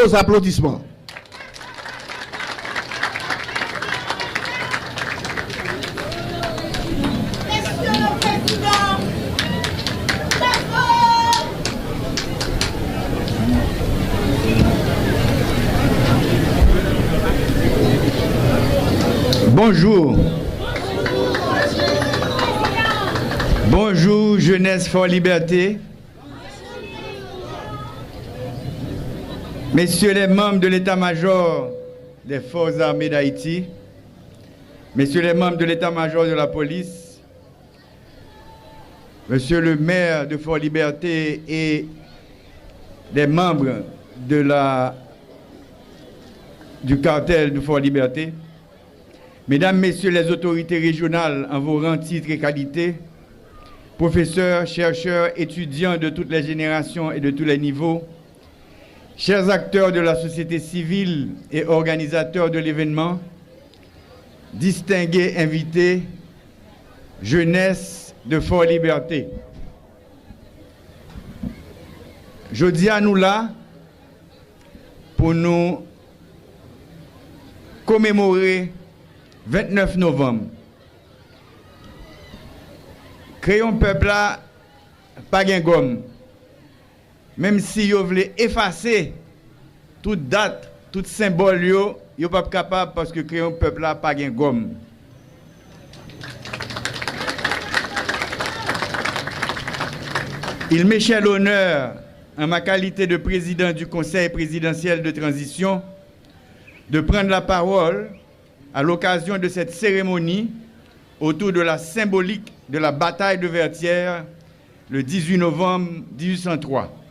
vos applaudissements. Bonjour. Bonjour, jeunesse Fort Liberté. Messieurs les membres de l'état-major des Forces armées d'Haïti, messieurs les membres de l'état-major de la police, monsieur le maire de Fort Liberté et les membres du cartel de Fort Liberté, mesdames, messieurs les autorités régionales en vos rangs, titres et qualités, professeurs, chercheurs, étudiants de toutes les générations et de tous les niveaux, chers acteurs de la société civile et organisateurs de l'événement, distingués invités, jeunesse de Fort Liberté. Je dis à nous là pour nous commémorer 29 novembre. Créons peuple là, pas gain gomme. Même si vous voulez effacer toute date, tout symbole, vous n'êtes pas capable parce que créons peuple là, pas gain gomme. Il m'échappe l'honneur, en ma qualité de président du Conseil présidentiel de transition, de prendre la parole à l'occasion de cette cérémonie autour de la symbolique de la bataille de Vertières le 18 novembre 1803.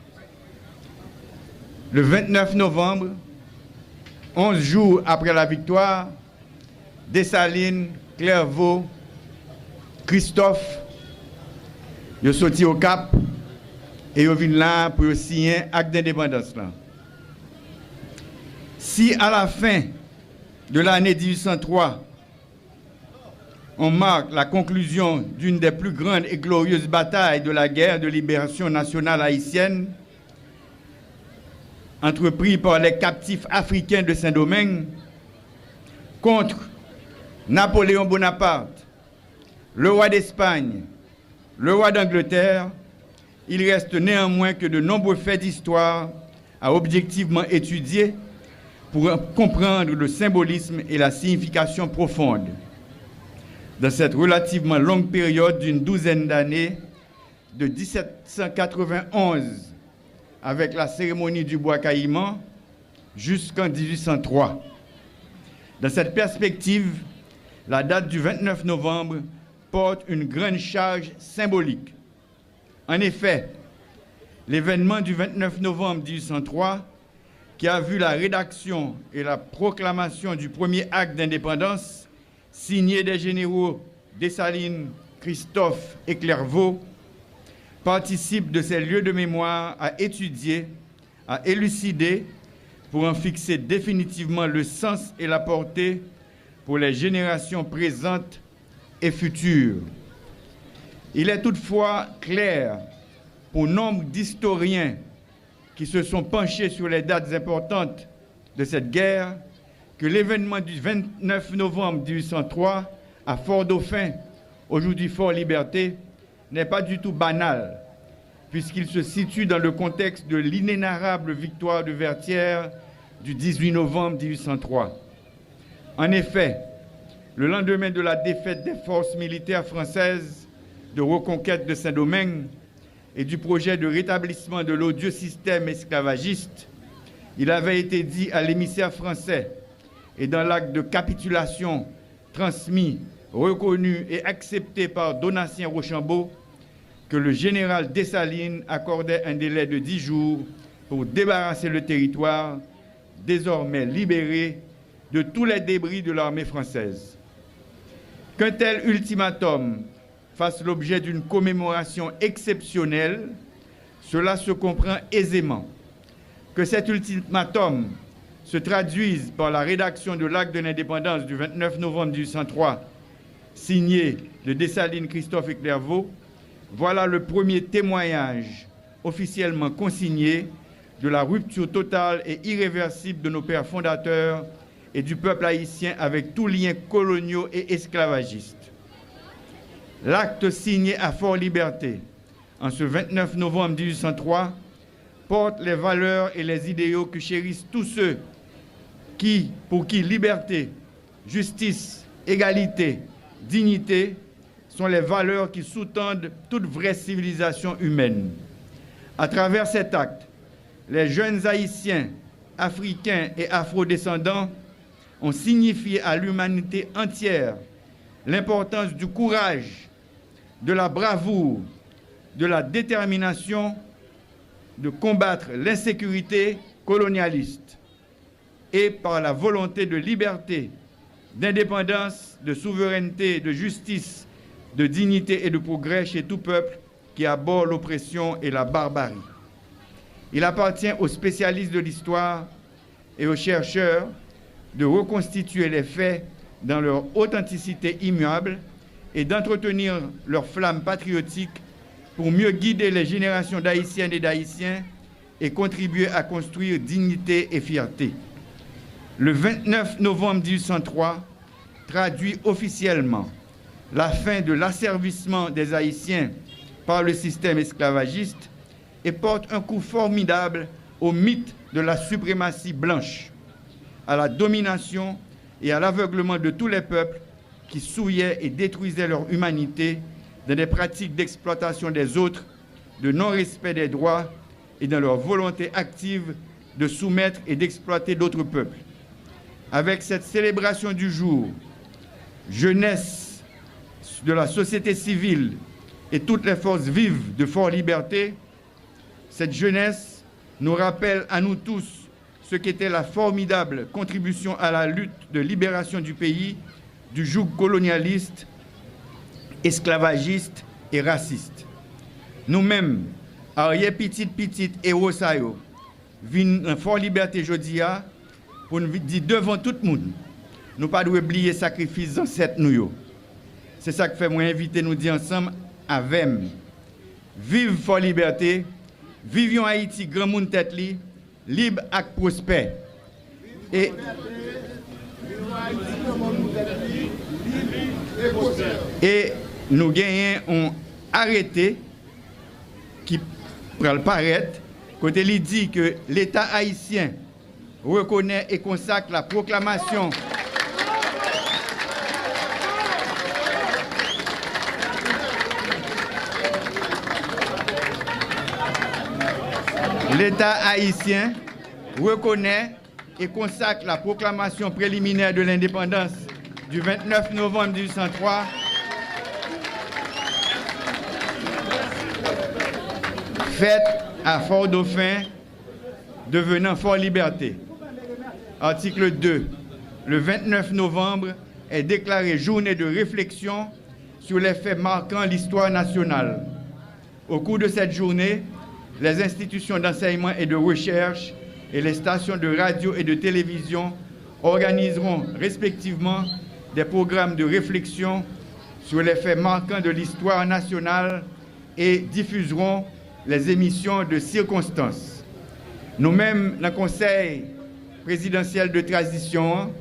Le 29 novembre, 11 jours après la victoire, Dessalines, Clairvaux, Christophe, ils sont sortis au Cap et ils viennent là pour signer un acte d'indépendance. Si à la fin de l'année 1803, on marque la conclusion d'une des plus grandes et glorieuses batailles de la guerre de libération nationale haïtienne, entreprise par les captifs africains de Saint-Domingue contre Napoléon Bonaparte, le roi d'Espagne, le roi d'Angleterre, il reste néanmoins que de nombreux faits d'histoire à objectivement étudier pour comprendre le symbolisme et la signification profonde. Dans cette relativement longue période d'une douzaine d'années, de 1791 avec la cérémonie du bois caïman jusqu'en 1803. Dans cette perspective, la date du 29 novembre porte une grande charge symbolique. En effet, l'événement du 29 novembre 1803, qui a vu la rédaction et la proclamation du premier acte d'indépendance, signé des généraux Dessalines, Christophe et Clairvaux, participe de ces lieux de mémoire à étudier, à élucider, pour en fixer définitivement le sens et la portée pour les générations présentes et futures. Il est toutefois clair pour nombre d'historiens qui se sont penchés sur les dates importantes de cette guerre que l'événement du 29 novembre 1803 à Fort-Dauphin, aujourd'hui Fort Liberté, n'est pas du tout banal, puisqu'il se situe dans le contexte de l'inénarrable victoire de Vertières du 18 novembre 1803. En effet, le lendemain de la défaite des forces militaires françaises de reconquête de Saint-Domingue et du projet de rétablissement de l'odieux système esclavagiste, il avait été dit à l'émissaire français et dans l'acte de capitulation transmis, reconnu et accepté par Donatien Rochambeau que le général Dessalines accordait un délai de 10 jours pour débarrasser le territoire, désormais libéré de tous les débris de l'armée française. Qu'un tel ultimatum fasse l'objet d'une commémoration exceptionnelle, cela se comprend aisément. Que cet ultimatum se traduise par la rédaction de l'acte de l'indépendance du 29 novembre 1803, signé de Dessalines, Christophe et Clairvaux, voilà le premier témoignage officiellement consigné de la rupture totale et irréversible de nos pères fondateurs et du peuple haïtien avec tous liens coloniaux et esclavagistes. L'acte signé à Fort-Liberté en ce 29 novembre 1803 porte les valeurs et les idéaux que chérissent tous ceux pour qui liberté, justice, égalité, dignité sont les valeurs qui sous-tendent toute vraie civilisation humaine. À travers cet acte, les jeunes Haïtiens, Africains et Afro-descendants ont signifié à l'humanité entière l'importance du courage, de la bravoure, de la détermination de combattre l'insécurité colonialiste et par la volonté de liberté, d'indépendance, de souveraineté, de justice, de dignité et de progrès chez tout peuple qui aborde l'oppression et la barbarie. Il appartient aux spécialistes de l'histoire et aux chercheurs de reconstituer les faits dans leur authenticité immuable et d'entretenir leur flamme patriotique pour mieux guider les générations d'Haïtiennes et d'Haïtiens et contribuer à construire dignité et fierté. Le 29 novembre 1803 traduit officiellement la fin de l'asservissement des Haïtiens par le système esclavagiste et porte un coup formidable au mythe de la suprématie blanche, à la domination et à l'aveuglement de tous les peuples qui souillaient et détruisaient leur humanité dans des pratiques d'exploitation des autres, de non-respect des droits et dans leur volonté active de soumettre et d'exploiter d'autres peuples. Avec cette célébration du jour, jeunesse de la société civile et toutes les forces vives de Fort-Liberté, cette jeunesse nous rappelle à nous tous ce qu'était la formidable contribution à la lutte de libération du pays du joug colonialiste, esclavagiste et raciste. Nous-mêmes, arrière petite héros ça yo, vin en Fort-Liberté jodia pour nous dire devant tout le monde, nous pas doit oublier sacrifice ancêtre nous yo. C'est ça que fait moi inviter nous dire ensemble avec vive Fort-Liberté, vivions Haïti grand monde tête li, libre et prospère. Et nous gagnons un arrêté qui pourrait paraître, côté il dit que l'État haïtien reconnaît et consacre la proclamation l'État haïtien reconnaît et consacre la proclamation préliminaire de l'indépendance du 29 novembre 1803 faite à Fort-Dauphin, devenant Fort-Liberté. Article 2. Le 29 novembre est déclaré journée de réflexion sur les faits marquant l'histoire nationale. Au cours de cette journée, les institutions d'enseignement et de recherche et les stations de radio et de télévision organiseront respectivement des programmes de réflexion sur les faits marquants de l'histoire nationale et diffuseront les émissions de circonstances. Nous-mêmes, le Conseil présidentiel de transition,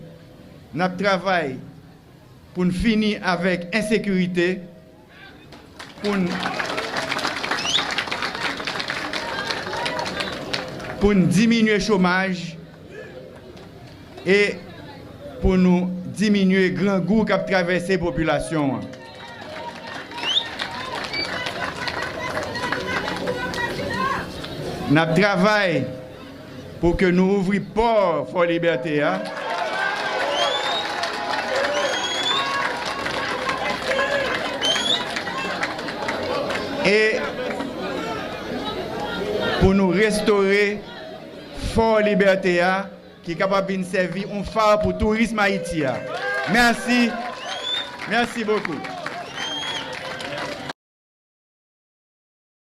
nous travaillons pour finir avec insécurité, pour diminuer le chômage et pour nous diminuer le grand goût qui a traversé la population. Nous travaillons pour que nous ouvrions port Fort-Liberté. Et pour nous restaurer Fort-Liberté qui est capable de servir un phare pour le tourisme haïtien. Merci. Merci beaucoup.